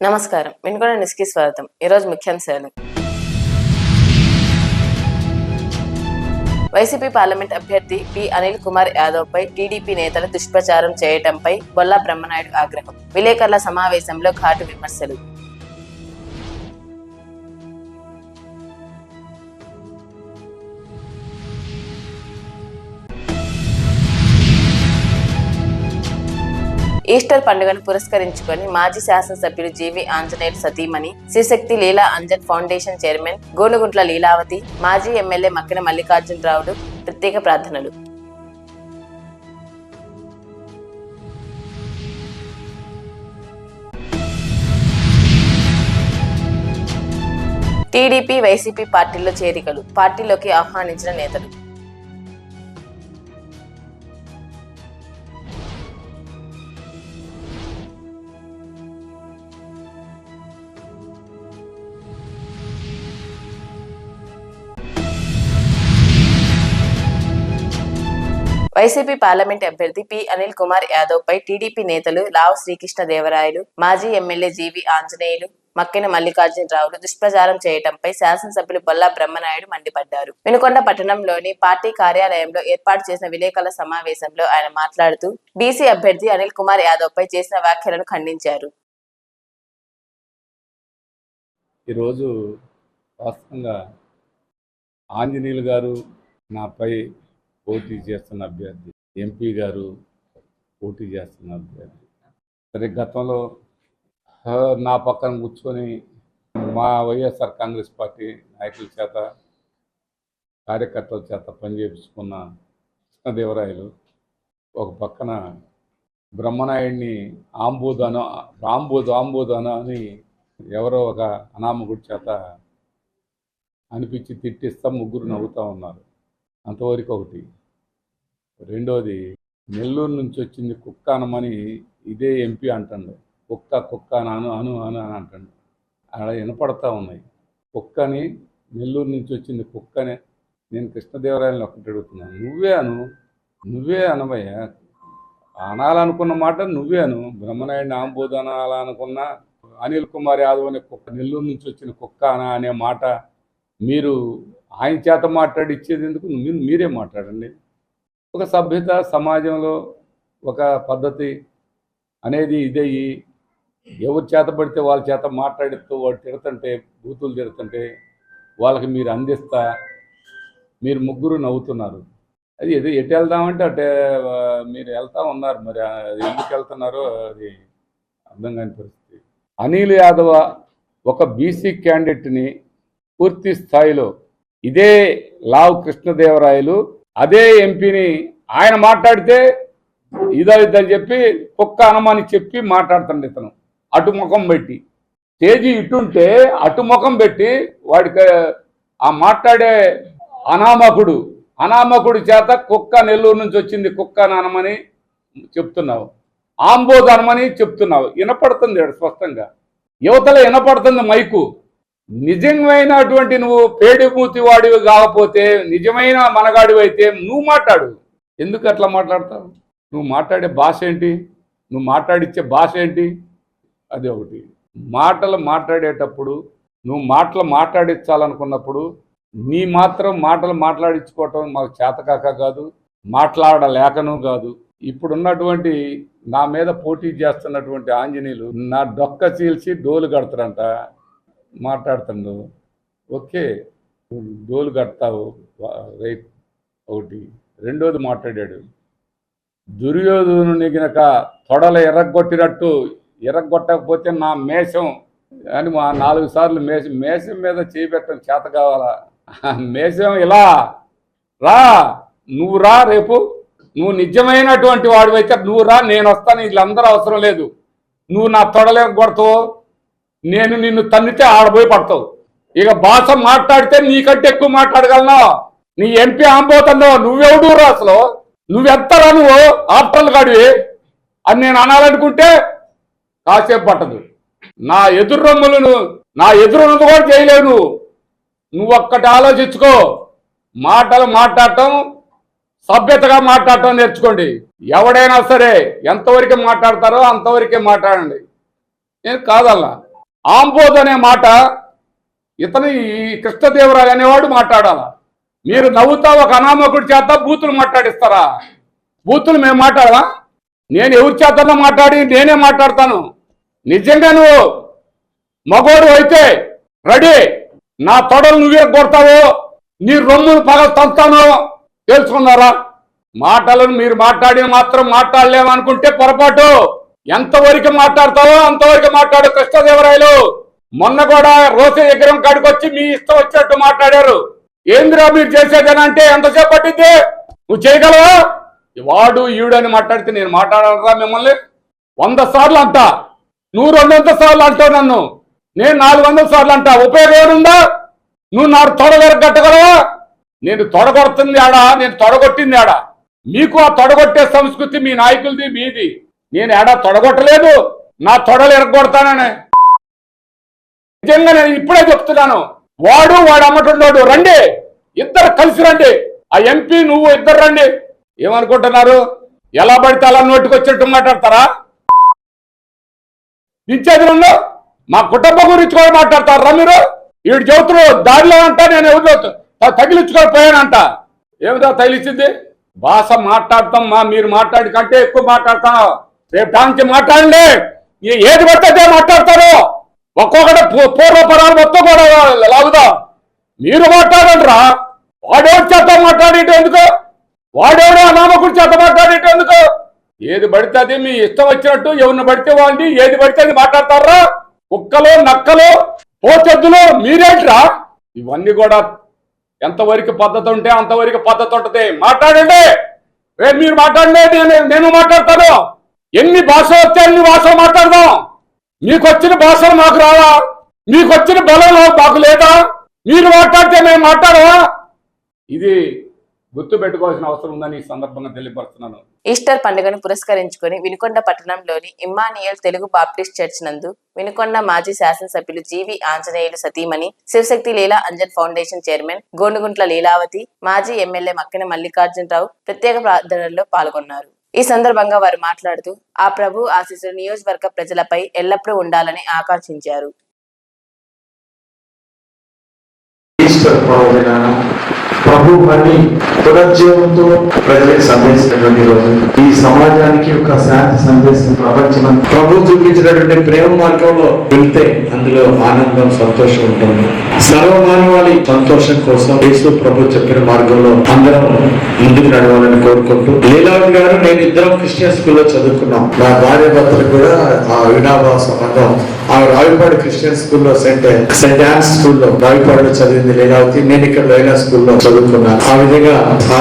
నమస్కారం. వినుకొండ న్యూస్‌కి స్వాగతం. ఈరోజు ముఖ్యాంశాలు. వైసీపీ పార్లమెంట్ అభ్యర్థి పి అనిల్ కుమార్ యాదవ్ పై టీడీపీ నేతలు దుష్ప్రచారం చేయడంపై బొల్లా బ్రహ్మనాయుడు ఆగ్రహం. విలేకరుల సమావేశంలో ఘాటు విమర్శలు. ఈస్టర్ పండుగను పురస్కరించుకొని మాజీ శాసనసభ్యులు జీవి ఆంజనేయులు సతీమణి శివశక్తి లీలా అంజన్ ఫౌండేషన్ చైర్మన్ గోనుగుంట్ల లీలావతి, మాజీ ఎమ్మెల్యే మక్కిన మల్లికార్జునరావులు ప్రత్యేక ప్రార్థనలు. టీడీపీ వైసీపీ పార్టీల్లో చేరికలు, పార్టీలోకి ఆహ్వానించిన నేతలు. వైసీపీ పార్లమెంట్ అభ్యర్థి పి అనిల్ కుమార్ యాదవ్ పై టీడీపీ నేతలు లావు శ్రీకృష్ణదేవరాయలు, మాజీ ఎమ్మెల్యే జీవి ఆంజనేయులు, మక్కిన మల్లికార్జునరావులు దుష్ప్రచారం చేయడంపై శాసనసభ్యులు బొల్లా బ్రహ్మనాయుడు మండిపడ్డారు. వినుకొండ పట్టణంలోని పార్టీ కార్యాలయంలో ఏర్పాటు చేసిన విలేకరుల సమావేశంలో ఆయన మాట్లాడుతూ బీసీ అభ్యర్థి అనిల్ కుమార్ యాదవ్ పై చేసిన వ్యాఖ్యలను ఖండించారు. ఈరోజు వాస్తవంగా ఆంజనేయులు గారు నాపై పోటీ చేస్తున్న అభ్యర్థి, ఎంపీ గారు పోటీ చేస్తున్న అభ్యర్థి. సరే, గతంలో నా పక్కన కూర్చొని మా వైఎస్ఆర్ కాంగ్రెస్ పార్టీ నాయకుల చేత, కార్యకర్తల చేత పనిచేపించుకున్న కృష్ణదేవరాయలు ఒక పక్కన బ్రహ్మనాయుడిని ఆంబోదాను అని ఎవరో ఒక అనామకుడి చేత అనిపించి తిట్టిస్తా ముగ్గురు నవ్వుతూ ఉన్నారు. అంతవరకు ఒకటి. రెండోది, నెల్లూరు నుంచి వచ్చింది కుక్క అనమని ఇదే ఎంపీ అంటాడు. కుక్క అను అను అని అంటాడు. అక్కడ వినపడతా ఉన్నాయి. కుక్కని, నెల్లూరు నుంచి వచ్చింది కుక్కనే. నేను కృష్ణదేవరాయలను ఒకటి అడుగుతున్నాను, నువ్వే అనవయ్యా. అనాలనుకున్న మాట నువ్వే అను. బ్రహ్మనాయుడిని ఆంబోదు అనాలనుకున్న అనిల్ కుమార్ యాదవ్ అనే కుక్క, నెల్లూరు నుంచి వచ్చిన కుక్క అనే మాట మీరు ఆయన చేత మాట్లాడిచ్చేది ఎందుకు? మీరే మాట్లాడండి. ఒక సభ్యత సమాజంలో ఒక పద్ధతి అనేది ఇదయ్యి ఎవరి చేత పడితే వాళ్ళ చేత మాట్లాడిస్తూ వాడు తిడుతుంటే, బూతులు తిడుతుంటే వాళ్ళకి మీరు అందిస్తా మీరు ముగ్గురు నవ్వుతున్నారు. అది ఎటు వెళ్దామంటే అటే మీరు వెళ్తూ ఉన్నారు. మరి ఎందుకు వెళ్తున్నారో అది అర్థం కాని పరిస్థితి. అనిల్ యాదవ్ ఒక బీసీ క్యాండిడేట్ని పూర్తి స్థాయిలో ఇదే లావు కృష్ణదేవరాయలు అదే ఎంపీని ఆయన మాట్లాడితే ఇదని చెప్పి కుక్క అనమని చెప్పి మాట్లాడుతుండే ఇతను. అటు ముఖం పెట్టి తేజీ ఇటుంటే అటు ముఖం పెట్టి వాడికి ఆ మాట్లాడే అనామకుడు చేత కుక్క, నెల్లూరు నుంచి వచ్చింది కుక్క అనమని చెప్తున్నావు, ఆంబోద్ అనమని చెప్తున్నావు. వినపడుతుంది స్పష్టంగా, యువతల వినపడుతుంది మైకు. నిజమైనటువంటి నువ్వు పేడిమూతి వాడివి కాకపోతే, నిజమైన మనగాడివి అయితే నువ్వు మాట్లాడు. ఎందుకు అట్లా మాట్లాడతావు? నువ్వు మాట్లాడే భాష ఏంటి? నువ్వు మాట్లాడిచ్చే భాష ఏంటి? అది ఒకటి. మాట్లాడేటప్పుడు నువ్వు మాట్లాడించాలనుకున్నప్పుడు నీ మాత్రం మాట్లాడించుకోవటం మాకు చేతకాక కాదు, మాట్లాడలేకను కాదు. ఇప్పుడున్నటువంటి నా మీద పోటీ చేస్తున్నటువంటి ఆంజనేయులు నా డొక్క చీల్చి డోలు కడతారంట మాట్లాడుతుండు. ఓకే, డోలు కడతావు, రైట్. ఒకటి. రెండోది మాట్లాడాడు, దుర్యోధను గినక తొడలు ఎర్రగొట్టకపోతే నా మేషం అని 4 సార్లు మేషం మీద చేపెట్టడం చేత కావాలా? మేషం ఇలా రా, నువ్వు రా, రేపు నువ్వు నిజమైనటువంటి వాడివైతే నువ్వు రా, నేను వస్తాను, వీళ్ళందరూ అవసరం లేదు. నువ్వు నా తొడలు ఎర్రగొడతావు, నేను నిన్ను తన్నితే ఆడబోయి పడతావు. ఇక భాష మాట్లాడితే నీకంటే ఎక్కువ మాట్లాడగలనా? నీ ఎంపీ ఆంబోతున్నావు, నువ్వెవడు రా అసలు? నువ్వెంతరా నువ్వు ఆప్టల్ గాడివి అని నేను అనాలనుకుంటే కాసేపు పట్టదు. నా ఎదురున్నది కూడా చేయలేవు. నువ్వు ఒక్కటి ఆలోచించుకో. మాట్లాడటం సభ్యతగా మాట్లాడటం నేర్చుకోండి. ఎవడైనా సరే ఎంతవరకు మాట్లాడతారో అంతవరకే మాట్లాడండి. నేను కాదల్లా. ఆంబోధ్ అనే మాట ఇతను ఈ కృష్ణదేవరాయ అనేవాడు మాట్లాడాల. మీరు నవ్వుతా ఒక అనామకుడి చేత బూతులు మాట్లాడిస్తారా? బూతులు మేము మాట్లాడదా? నేను ఎవరి చేతనో మాట్లాడి నేనే మాట్లాడతాను. నిజంగా నువ్వు మగోడు అయితే రెడీ, నా తొడలు నువ్వే కొడతావు, నీ రొమ్మును పగలు తంతాను, తెలుసుకున్నారా? మాటలను మీరు మాట్లాడి మాత్రం మాట్లాడలేమనుకుంటే పొరపాటు. ఎంతవరకు మాట్లాడతావో అంతవరకు మాట్లాడు కృష్ణదేవరాయలు. మొన్న కూడా రోసే విగ్రహం కాడికి వచ్చి మీ ఇష్టం వచ్చినట్టు మాట్లాడారు. ఏందిరా మీరు చేసేదనంటే ఎంతసేపు పట్టింది? నువ్వు చేయగలవా? వాడు ఈడని మాట్లాడితే నేను మాట్లాడాలరా మిమ్మల్ని? 100 సార్లు అంటా, నువ్వు 200 సార్లు అంటావు నన్ను, నేను 400 సార్లు అంటా. ఉపయోగం ఏముందా? నువ్వు నాకు తొడగొట్టగలవా? నేను తొడగొడుతుంది ఆడా, నేను తొడగొట్టింది ఆడా. మీకు ఆ తొడగొట్టే సంస్కృతి మీ నాయకులది, మీది. నేను ఏడా తొడగొట్టలేదు, నా తొడలు ఎరగొడతానని. నిజంగా నేను ఇప్పుడే చెప్తున్నాను. వాడు అమ్మటుండోడు రండి, ఇద్దరు కలిసి రండి. ఆ ఎంపీ నువ్వు ఇద్దరు రండి. ఏమనుకుంటున్నారు? ఎలా పడితే అలా నోటికి వచ్చినట్టు మాట్లాడతారా? ఇచ్చేది రెండు మా కుటుంబం గురించి కూడా మాట్లాడతారా మీరు? వీడు చెబుతున్నారు దారిలో అంటా నేను ఎవరిలో తగిలించుకొని పోయానంట. ఏమిటో తగిలించింది? భాష మాట్లాడతాం మీరు మాట్లాడి కంటే ఎక్కువ మాట్లాడతాను. రేపు దానికి మాట్లాడండి, ఏది పడితే మాట్లాడతారు. ఒక్కొక్కటి పూర్వపరాలు మొత్తం కూడా లాగుదా. మీరు మాట్లాడండి రా. వాడెవరి చేత మాట్లాడేట ఎందుకు? వాడెవడో అనామకుడి చేత మాట్లాడేట ఎందుకు? ఏది పడితే అది మీ ఇష్టం వచ్చినట్టు ఎవరిని పడితే వాళ్ళని ఏది పడితే అది మాట్లాడతారా? కుక్కలు నక్కలు పోచెద్దులు మీరేంట్రా? ఇవన్నీ కూడా ఎంతవరకు పద్ధతి ఉంటే అంతవరకు పద్ధతి ఉంటుంది. మాట్లాడండి. రేపు మీరు మాట్లాడండి, నేను మాట్లాడతాను. ఎన్ని భాషలు వస్తే అన్ని భాషలు మాట్లాడదాం. మీకు వచ్చిన భాషలు మాకు రావా? మీకు వచ్చిన బలం మాకు లేదా? మీరు మాట్లాడితే మేము మాట్లాడవా? ఇది గుర్తు పెట్టుకోవాల్సిన అవసరం ఉందని ఈ సందర్భంగా తెలియపరుస్తున్నాను. ఈస్టర్ పండుగను పురస్కరించుకొని వినుకొండ పట్టణంలోని ఇమ్మానియల్ తెలుగు బాప్టిస్ట్ చర్చ్ నందు వినుకొండ మాజీ శాసనసభ్యులు జీవి ఆంజనేయులు సతీమణి శివశక్తి లీలా అంజన్ ఫౌండేషన్ చైర్మన్ గోనుగుంట్ల లీలావతి, మాజీ ఎమ్మెల్యే మక్కిన మల్లికార్జునరావు ప్రత్యేక ప్రార్థనల్లో పాల్గొన్నారు. ఈ సందర్భంగా వారు మాట్లాడుతూ ఆ ప్రభు ఆశీస్సులు నియోజకవర్గ ప్రజలపై ఎల్లప్పుడూ ఉండాలని ఆకాంక్షించారు. ప్రభు మళ్ళీ పునర్జీవంతో ప్రజలకు సందేశించినటువంటి రోజు, ఈ సమాజానికి ఒక శాంతి సందేశం ప్రపంచం ప్రభు చూపించినటువంటి ప్రేమ మార్గంలో వెళ్తే అందులో ఆనందం సంతోషం ఉంటుంది. సర్వమానవాళి సంతోషం కోసం యేసు ప్రభు చెప్పిన మార్గంలో అందరం ముందుకు నడవాలని కోరుకుంటూ, లీలావతి గారు నేను ఇద్దరం క్రిస్టియన్ స్కూల్లో చదువుకున్నాం. నా భార్య భర్తలు కూడా ఆ వినాభావ సంబంధం. ఆ రావిపాడు క్రిస్టియన్ స్కూల్లో సెయింట్ యాన్స్ స్కూల్లో రావిపాడులో చదివింది లీలావతి. నేను ఇక్కడ లైలా స్కూల్లో చదువుకున్నాను. ఆ విధంగా ఆ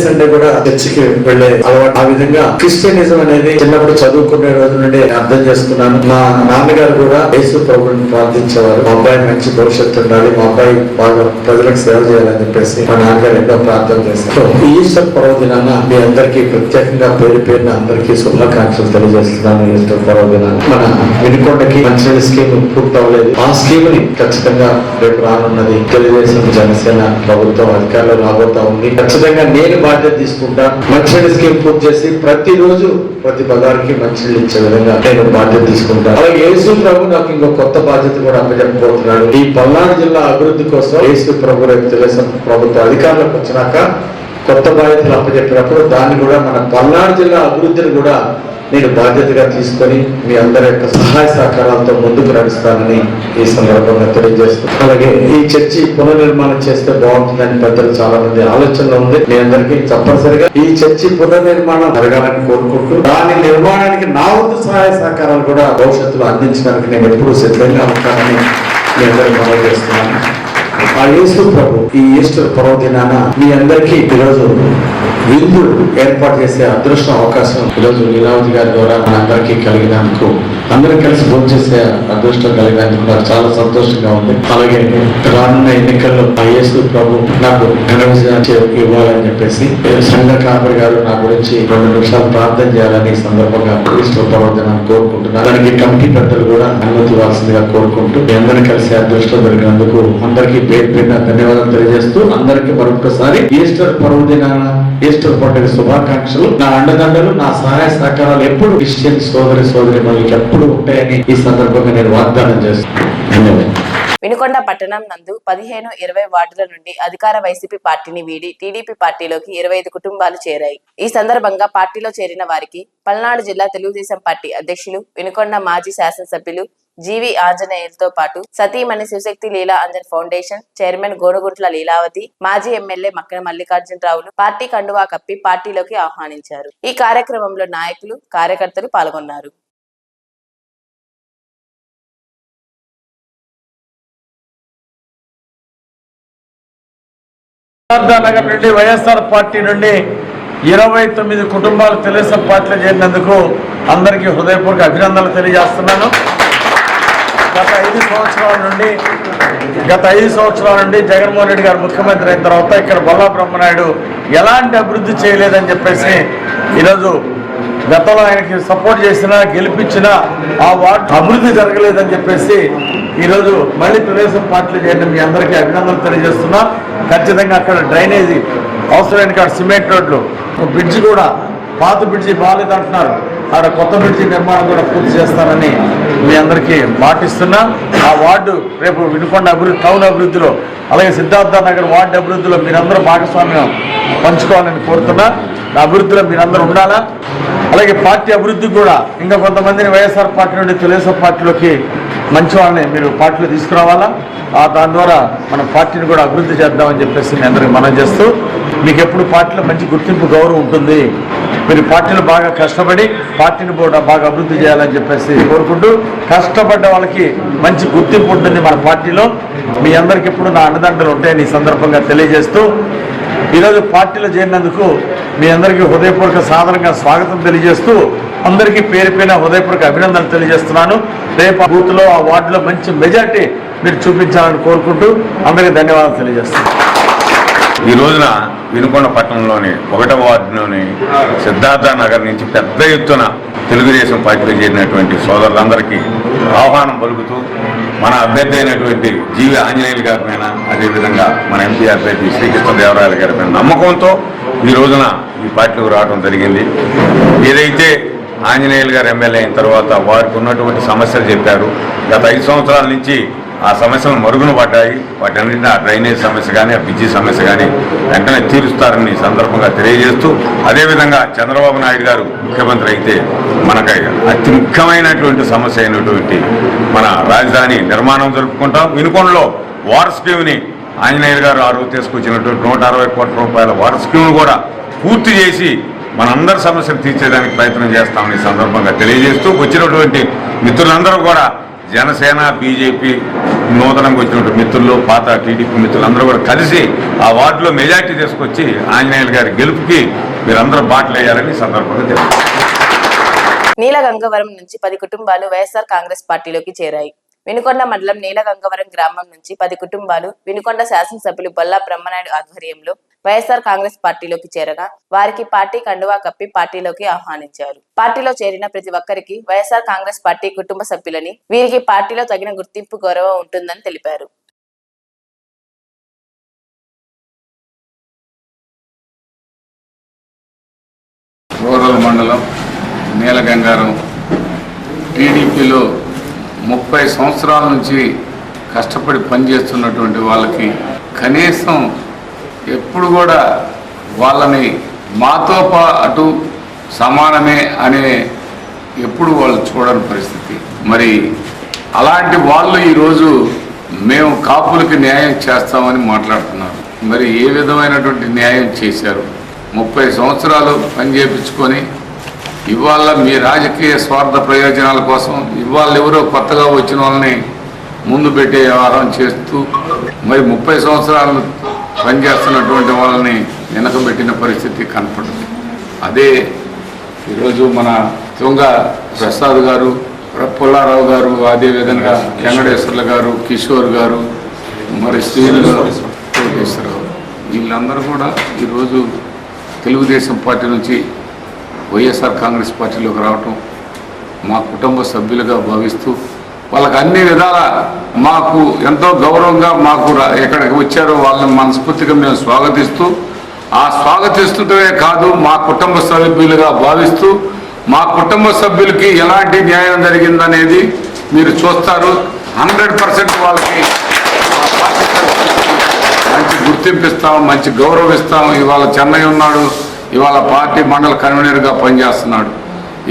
సండే కూడా చర్చికి వెళ్లే అలవాటు. ఆ విధంగా క్రిస్టియనిజం అనేది చిన్నప్పుడు చదువుకునే రోజు నుండి అర్థం చేసుకున్నాను. మా నాన్నగారు కూడా యేసు ప్రభువుని ప్రార్థించేవారు. మా అబ్బాయి మంచి భవిష్యత్తు ఉండాలి, మా అబ్బాయి బాగా ప్రజలకు సేవ చేయాలని చెప్పేసి మా నాన్నగారు ఎంతో ప్రార్థన చేశారు. ఈస్టర్ పర్వదినాన మీ అందరికీ ప్రత్యేకంగా పేరున అందరికీ శుభాకాంక్షలు తెలియజేస్తున్నాను. ఈస్టర్ పర్వదినాన మన వినుకొండకి మంచి స్కీమ్ పూర్తి అవ్వలేదు. ఆ స్కీమ్ ని ఖచ్చితంగా రేపు రానున్నది. తెలుగుదేశం జనసేన ప్రభుత్వం అధికారులు రాబోతా ఉంది. ఖచ్చితంగా నేను బాధ్యత తీసుకుంటా. మంచినీళ్ళ స్కీమ్ పూర్తి చేసి ప్రతిరోజు ప్రతి బజార్కి మంచినీళ్ళు ఇచ్చే విధంగా నేను బాధ్యత తీసుకుంటాను. అలాగే యేసు ప్రభు నాకు ఇంకో కొత్త బాధ్యత కూడా అప్పచెప్పబోతున్నాడు. ఈ పల్నాడు జిల్లా అభివృద్ధి కోసం యేసు ప్రభు రేపు తెలుగుదేశం ప్రభుత్వ అధికారులకు వచ్చినాక కొత్త బాధ్యతలు అప్పచెప్పినప్పుడు దాన్ని కూడా మన పల్నాడు జిల్లా అభివృద్ధిని కూడా నేను బాధ్యతగా తీసుకొని మీ అందరి యొక్క సహాయ సహకారాలతో ముందుకు నడుస్తానని ఈ సందర్భంగా తెలియజేస్తున్నాను. అలాగే ఈ చర్చి పునర్నిర్మాణం చేస్తే బాగుంటుందని పెద్దలు చాలా మంది ఆలోచనలో ఉంది. మీ అందరికీ తప్పనిసరిగా ఈ చర్చి పునర్నిర్మాణం జరగాలని కోరుకుంటూ దాని నిర్మాణానికి నా వంతు సహాయ సహకారాలు కూడా భవిష్యత్తులో అందించడానికి నేను ఎప్పుడూ సిద్ధంగా ఉంటానని మీ అందరికీ మనవి చేస్తున్నాను. ఆ యేసు ప్రభు ఈ ఈస్టర్ పర్వదినాన మీ అందరికీ ఈరోజు విందు ఏర్పాటు చేసే అదృష్టం అవకాశం ఈరోజు లీలావతి గారి ద్వారా మన అందరికీ కలిగినందుకు, అందరం కలిసి భోజనం చేసే అదృష్టం కలిగినందుకు నాకు చాలా సంతోషంగా ఉంది. అలాగే రానున్న ఎన్నికల్లో ఆ యేసు ప్రభు నాకు ఘన విజయం ఇవ్వాలని చెప్పేసి సంఘ కాపరి గారు నా గురించి 2 నిమిషాలు ప్రార్థన చేయాలని సందర్భంగా ఈస్టర్ పర్వదినాన్ని కోరుకుంటున్నాను. దానికి కమిటీ పెద్దలు కూడా అనుమతి ఇవ్వాల్సిందిగా కోరుకుంటూ మీ అందరినీ కలిసి అదృష్టం దొరికినందుకు అందరికీ పేరు ధన్యవాదాలు తెలియజేస్తూ అందరికీ మరొకసారి ఈస్టర్ పర్వదినాన ఈస్టర్ పండుగ శుభాకాంక్షలు. నా అండదండలు, నా సహాయ సహకారాలు ఎప్పుడు క్రిస్టియన్ సోదరి మనకి ఎప్పుడు ఉంటాయని ఈ సందర్భంగా నేను వాగ్దానం చేస్తున్నాను. ధన్యవాదాలు. వినుకొండ పట్టణం నందు 15-20 వార్డుల నుండి అధికార వైసీపీ పార్టీని వీడి టీడీపీ పార్టీలోకి 25 కుటుంబాలు చేరాయి. ఈ సందర్భంగా పార్టీలో చేరిన వారికి పల్నాడు జిల్లా తెలుగుదేశం పార్టీ అధ్యక్షులు, వినుకొండ మాజీ శాసనసభ్యులు జీవి ఆంజనేయులతో పాటు సతీమణి శివశక్తి లీలా అంజన్ ఫౌండేషన్ చైర్మన్ గోనుగుంట్ల లీలావతి, మాజీ ఎమ్మెల్యే మక్కిన మల్లికార్జునరావులు పార్టీ కండువా కప్పి పార్టీలోకి ఆహ్వానించారు. ఈ కార్యక్రమంలో నాయకులు, కార్యకర్తలు పాల్గొన్నారు. నగర్ నుండి వైఎస్ఆర్ పార్టీ నుండి 29 కుటుంబాలు తెలుగుదేశం పార్టీలో చేరినందుకు అందరికీ హృదయపూర్వక అభినందనలు తెలియజేస్తున్నాను. గత 5 సంవత్సరాల నుండి జగన్మోహన్ రెడ్డి గారు ముఖ్యమంత్రి అయిన తర్వాత ఇక్కడ బొల్లా బ్రహ్మనాయుడు ఎలాంటి అభివృద్ధి చేయలేదని చెప్పేసి ఈరోజు గతంలో ఆయనకి సపోర్ట్ చేసినా గెలిపించినా ఆ వార్డు అభివృద్ధి జరగలేదని చెప్పేసి ఈరోజు మళ్ళీ తెలుగుదేశం పార్టీలో చేరిన మీ అందరికీ అభినందనలు తెలియజేస్తున్నా. ఖచ్చితంగా అక్కడ డ్రైనేజీ అవసరమైన కాడ సిమెంట్ రోడ్లు, బ్రిడ్జి కూడా పాత బ్రిడ్జి బాగాలేదంటున్నారు, ఆడ కొత్త బ్రిడ్జి నిర్మాణం కూడా పూర్తి చేస్తానని మీ అందరికీ మాటిస్తున్నా. ఆ వార్డు రేపు వినుకొండ టౌన్ అభివృద్ధిలో, అలాగే సిద్ధార్థ నగర్ వార్డు అభివృద్ధిలో మీరందరూ భాగస్వామ్యం పంచుకోవాలని కోరుతున్నా. ఆ అభివృద్ధిలో మీరందరూ ఉండాలా. అలాగే పార్టీ అభివృద్ధి కూడా ఇంకా కొంతమందిని వైఎస్ఆర్ పార్టీ నుండి తెలుగుదేశం పార్టీలోకి మంచి వాళ్ళని మీరు పార్టీలో తీసుకురావాలా. దాని ద్వారా మన పార్టీని కూడా అభివృద్ధి చేద్దామని చెప్పేసి నేను అందరికీ మనం చేస్తూ, మీకు ఎప్పుడు పార్టీలో మంచి గుర్తింపు గౌరవం ఉంటుంది. మీరు పార్టీలో బాగా కష్టపడి పార్టీని కూడా బాగా అభివృద్ధి చేయాలని చెప్పేసి కోరుకుంటూ, కష్టపడ్డ వాళ్ళకి మంచి గుర్తింపు ఉంటుంది మన పార్టీలో. మీ అందరికి ఎప్పుడు నా అండదండలు ఉంటాయని ఈ సందర్భంగా తెలియజేస్తూ, ఈరోజు పార్టీలో చేరినందుకు మీ అందరికీ హృదయపూర్వక సాధారణంగా స్వాగతం తెలియజేస్తూ, అందరికీ పేరు పైన హృదయపూర్వక అభినందనలు తెలియజేస్తున్నాను. రేపు ఆ బూత్లో, ఆ వార్డులో మంచి మెజార్టీ మీరు చూపించాలని కోరుకుంటూ అందరికీ ధన్యవాదాలు తెలియజేస్తున్నాను. ఈ రోజున వినుకొండ పట్టణంలోని 1వ వార్డులోని సిద్ధార్థ నగర్ నుంచి పెద్ద ఎత్తున తెలుగుదేశం పార్టీలో చేరినటువంటి సోదరులందరికీ ఆహ్వానం పలుకుతూ, మన అభ్యర్థి అయినటువంటి జీవి ఆంజనేయులు గారి పైన, అదేవిధంగా మన ఎంపీ అభ్యర్థి శ్రీకృష్ణదేవరాయల గారి పైన నమ్మకంతో ఈ రోజున ఈ పార్టీలోకి రావడం జరిగింది. ఏదైతే ఆంజనేయులు గారు ఎమ్మెల్యే అయిన తర్వాత వారికి ఉన్నటువంటి సమస్యలు చెప్పారు. గత 5 సంవత్సరాల నుంచి ఆ సమస్యలు మరుగున పడ్డాయి. వాటన్నింటినీ ఆ డ్రైనేజ్ సమస్య కానీ, ఆ బిజీ సమస్య కానీ వెంటనే తీరుస్తారని ఈ సందర్భంగా తెలియజేస్తూ, అదేవిధంగా చంద్రబాబు నాయుడు గారు ముఖ్యమంత్రి అయితే మనకి అతి ముఖ్యమైనటువంటి సమస్య అయినటువంటి మన రాజధాని నిర్మాణం జరుపుకుంటాం. వినుకొండలో వాటర్ స్కీమ్ని ఆంజనేయులు గారు ఆ రోజు తీసుకొచ్చినటువంటి 160 కోట్ల రూపాయల వాటర్ స్కీమ్ను కూడా పూర్తి చేసి మనందరి సమస్యలు తీర్చేదానికి ప్రయత్నం చేస్తామని ఈ సందర్భంగా తెలియజేస్తూ, వచ్చినటువంటి మిత్రులందరూ కూడా జనసేన, బీజేపీ, నూతనంగా వచ్చినటువంటి మిత్రులు, పాత టీడీపీ మిత్రులందరూ కూడా కలిసి ఆ వార్డులో మెజార్టీ తీసుకొచ్చి ఆంజనేయులు గారి గెలుపుకి మీరందరూ బాటలు వేయాలని సందర్భంగా తెలియదు. నీలగంగవరం నుంచి 10 కుటుంబాలు వైఎస్ఆర్ కాంగ్రెస్ పార్టీలోకి చేరాయి. వినుకొండ మండలం నీలగంగవరం గ్రామం నుంచి 10 కుటుంబాలు వినుకొండ శాసనసభ్యులు బొల్లా బ్రహ్మనాయుడు ఆధ్వర్యంలో వైఎస్ఆర్ కాంగ్రెస్ పార్టీలోకి చేరగా వారికి పార్టీ కండువా కప్పి పార్టీలోకి ఆహ్వానించారు. పార్టీలో చేరిన ప్రతి ఒక్కరికి వైఎస్ఆర్ కాంగ్రెస్ పార్టీ కుటుంబ సభ్యులని, వీరికి పార్టీలో తగిన గుర్తింపు, గౌరవం ఉంటుందని తెలిపారు. రూరల్ మండలం నీలగంగారం టీడీపీలో 30 సంవత్సరాల నుంచి కష్టపడి పనిచేస్తున్నటువంటి వాళ్ళకి కనీసం ఎప్పుడు కూడా వాళ్ళని మాతో పాటు సమానమే అనే ఎప్పుడు వాళ్ళు చూడని పరిస్థితి. మరి అలాంటి వాళ్ళు ఈరోజు మేము కాపులకి న్యాయం చేస్తామని మాట్లాడుతున్నారు. మరి ఏ విధమైనటువంటి న్యాయం చేశారు? 30 సంవత్సరాలు పనిచేపించుకొని ఇవాళ మీ రాజకీయ స్వార్థ ప్రయోజనాల కోసం ఇవాళ ఎవరో కొత్తగా వచ్చిన వాళ్ళని ముందు పెట్టే వ్యవహారం చేస్తూ మరి 30 సంవత్సరాలు పనిచేస్తున్నటువంటి వాళ్ళని వెనకబెట్టిన పరిస్థితి కనపడుతుంది. అదే ఈరోజు మన తుంగ ప్రసాద్ గారు, పుల్లారావు గారు, అదేవిధంగా వెంకటేశ్వర్ల గారు, కిషోర్ గారు, మరి కోటేశ్వరరావు, వీళ్ళందరూ కూడా ఈరోజు తెలుగుదేశం పార్టీ నుంచి వైఎస్ఆర్ కాంగ్రెస్ పార్టీలోకి రావటం మా కుటుంబ సభ్యులుగా భావిస్తూ వాళ్ళకి అన్ని విధాల మాకు ఎంతో గౌరవంగా మాకు ఎక్కడికి వచ్చారో వాళ్ళని మనస్ఫూర్తిగా మేము స్వాగతిస్తూ ఆ స్వాగతిస్తుంటమే కాదు, మా కుటుంబ సభ్యులుగా భావిస్తూ మా కుటుంబ సభ్యులకి ఎలాంటి న్యాయం జరిగిందనేది మీరు చూస్తారు. 100% వాళ్ళకి ఆ పార్టీ మంచి గుర్తింపు ఇస్తాం, మంచి గౌరవిస్తాం. ఇవాళ చెన్నై ఉన్నాడు, ఇవాళ పార్టీ మండల కన్వీనర్గా పనిచేస్తున్నాడు.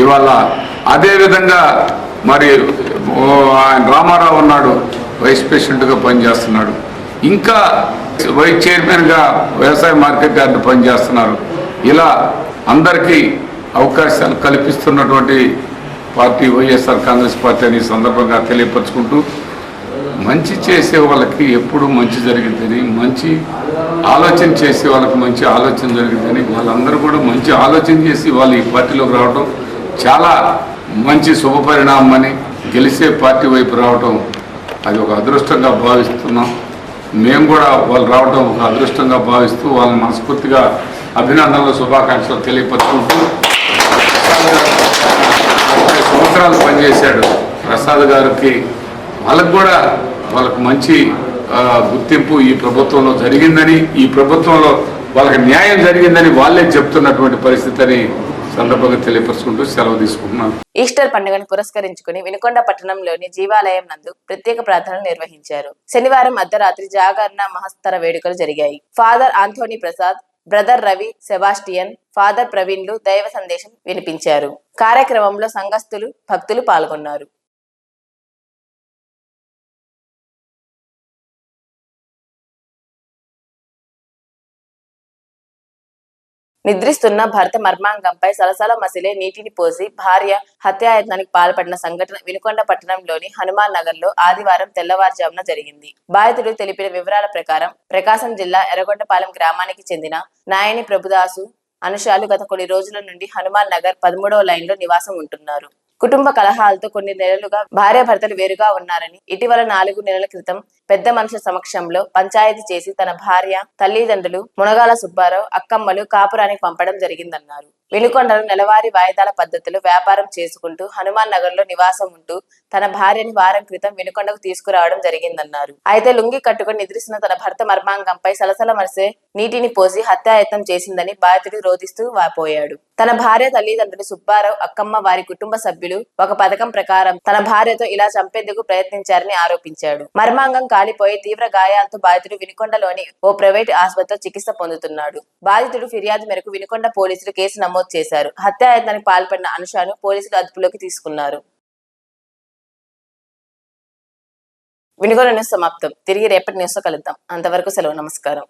ఇవాళ అదేవిధంగా మరి ఆయన రామారావు ఉన్నాడు, వైస్ ప్రెసిడెంట్గా పనిచేస్తున్నాడు. ఇంకా వైస్ చైర్మన్గా వ్యవసాయ మార్కెట్ యార్డు పనిచేస్తున్నారు. ఇలా అందరికీ అవకాశాలు కల్పిస్తున్నటువంటి పార్టీ వైఎస్ఆర్ కాంగ్రెస్ పార్టీ అని సందర్భంగా తెలియపరుచుకుంటూ, మంచి చేసే వాళ్ళకి ఎప్పుడు మంచి జరిగిందని, మంచి ఆలోచన చేసే వాళ్ళకి మంచి ఆలోచన జరిగిందని, వాళ్ళందరూ కూడా మంచి ఆలోచన చేసి వాళ్ళు ఈ పార్టీలోకి రావడం చాలా మంచి శుభపరిణామం అని, గెలిచే పార్టీ వైపు రావడం అది ఒక అదృష్టంగా భావిస్తున్నాం. మేము కూడా వాళ్ళు రావడం ఒక అదృష్టంగా భావిస్తూ వాళ్ళని మనస్ఫూర్తిగా అభినందనలు, శుభాకాంక్షలు తెలియపరుచుకుంటూ, 30 సంవత్సరాలు పనిచేశాడు ప్రసాద్ గారికి. వాళ్ళకు మంచి గుర్తింపు ఈ ప్రభుత్వంలో జరిగిందని, ఈ ప్రభుత్వంలో వాళ్ళకి న్యాయం జరిగిందని వాళ్ళే చెప్తున్నటువంటి పరిస్థితిని సందర్భంగా తెలియపరుచుకుంటూ సెలవు తీసుకుంటున్నాను. ఈస్టర్ పండుగను పురస్కరించుకుని వినుకొండ పట్టణంలోని జీవాలయం నందు ప్రత్యేక ప్రార్థనలు నిర్వహించారు. శనివారం అర్ధరాత్రి జాగరణ మహస్తర వేడుకలు జరిగాయి. Father Anthony Prasad, brother Ravi Sebastian, father ప్రవీణ్లు దైవ సందేశం వినిపించారు. కార్యక్రమంలో సంఘస్థులు, భక్తులు పాల్గొన్నారు. నిద్రిస్తున్న భర్త మర్మాంగంపై సలసల మసిలే నీటిని పోసి భార్య హత్యాయత్నానికి పాల్పడిన సంఘటన వినుకొండ పట్టణంలోని హనుమాన్ నగర్ లో ఆదివారం తెల్లవారుజామున జరిగింది. బాధితుడు తెలిపిన వివరాల ప్రకారం ప్రకాశం జిల్లా ఎర్రగొండపాలెం గ్రామానికి చెందిన నాయని ప్రభుదాసు అనుషాలు గత కొన్ని రోజుల నుండి హనుమాన్ నగర్ 13వ లైన్ లో నివాసం ఉంటున్నారు. కుటుంబ కలహాలతో కొన్ని నెలలుగా భార్యాభర్తలు వేరుగా ఉన్నారని, ఇటీవల 4 నెలల క్రితం పెద్ద మనుషుల సమక్షంలో పంచాయతీ చేసి తన భార్య, తల్లిదండ్రులు మునగాల సుబ్బారావు, అక్కమ్మలు కాపురానికి పంపడం జరిగిందన్నారు. వినుకొండలో నెలవారీ వాయిదాల పద్ధతిలో వ్యాపారం చేసుకుంటూ హనుమాన్ నగర్ లో నివాసం ఉంటూ తన భార్యని వారం క్రితం వినుకొండకు తీసుకురావడం జరిగిందన్నారు. అయితే లుంగి కట్టుకుని నిద్రిస్తున్న తన భర్త మర్మాంగంపై సలసల మరిసే నీటిని పోసి హత్యాయత్నం చేసిందని బాధితుడు రోధిస్తూ వాపోయాడు. తన భార్య, తల్లిదండ్రులు సుబ్బారావు, అక్కమ్మ, వారి కుటుంబ సభ్యులు ఒక పథకం ప్రకారం తన భార్యతో ఇలా చంపేందుకు ప్రయత్నించారని ఆరోపించాడు. మర్మాంగం కాలిపోయి తీవ్ర గాయాలతో బాధితుడు వినుకొండలోని ఓ ప్రైవేటు ఆసుపత్రిలో చికిత్స పొందుతున్నాడు. బాధితుడు ఫిర్యాదు మేరకు వినుకొండ పోలీసులు కేసు నమోదు చేశారు. హత్యాయత్నానికి పాల్పడిన అనుషాను పోలీసులు అదుపులోకి తీసుకున్నారు. వినుకొండ న్యూస్ సమాప్తం. తిరిగి రేపటి న్యూస్ లో కలుద్దాం. అంతవరకు సెలవు. నమస్కారం.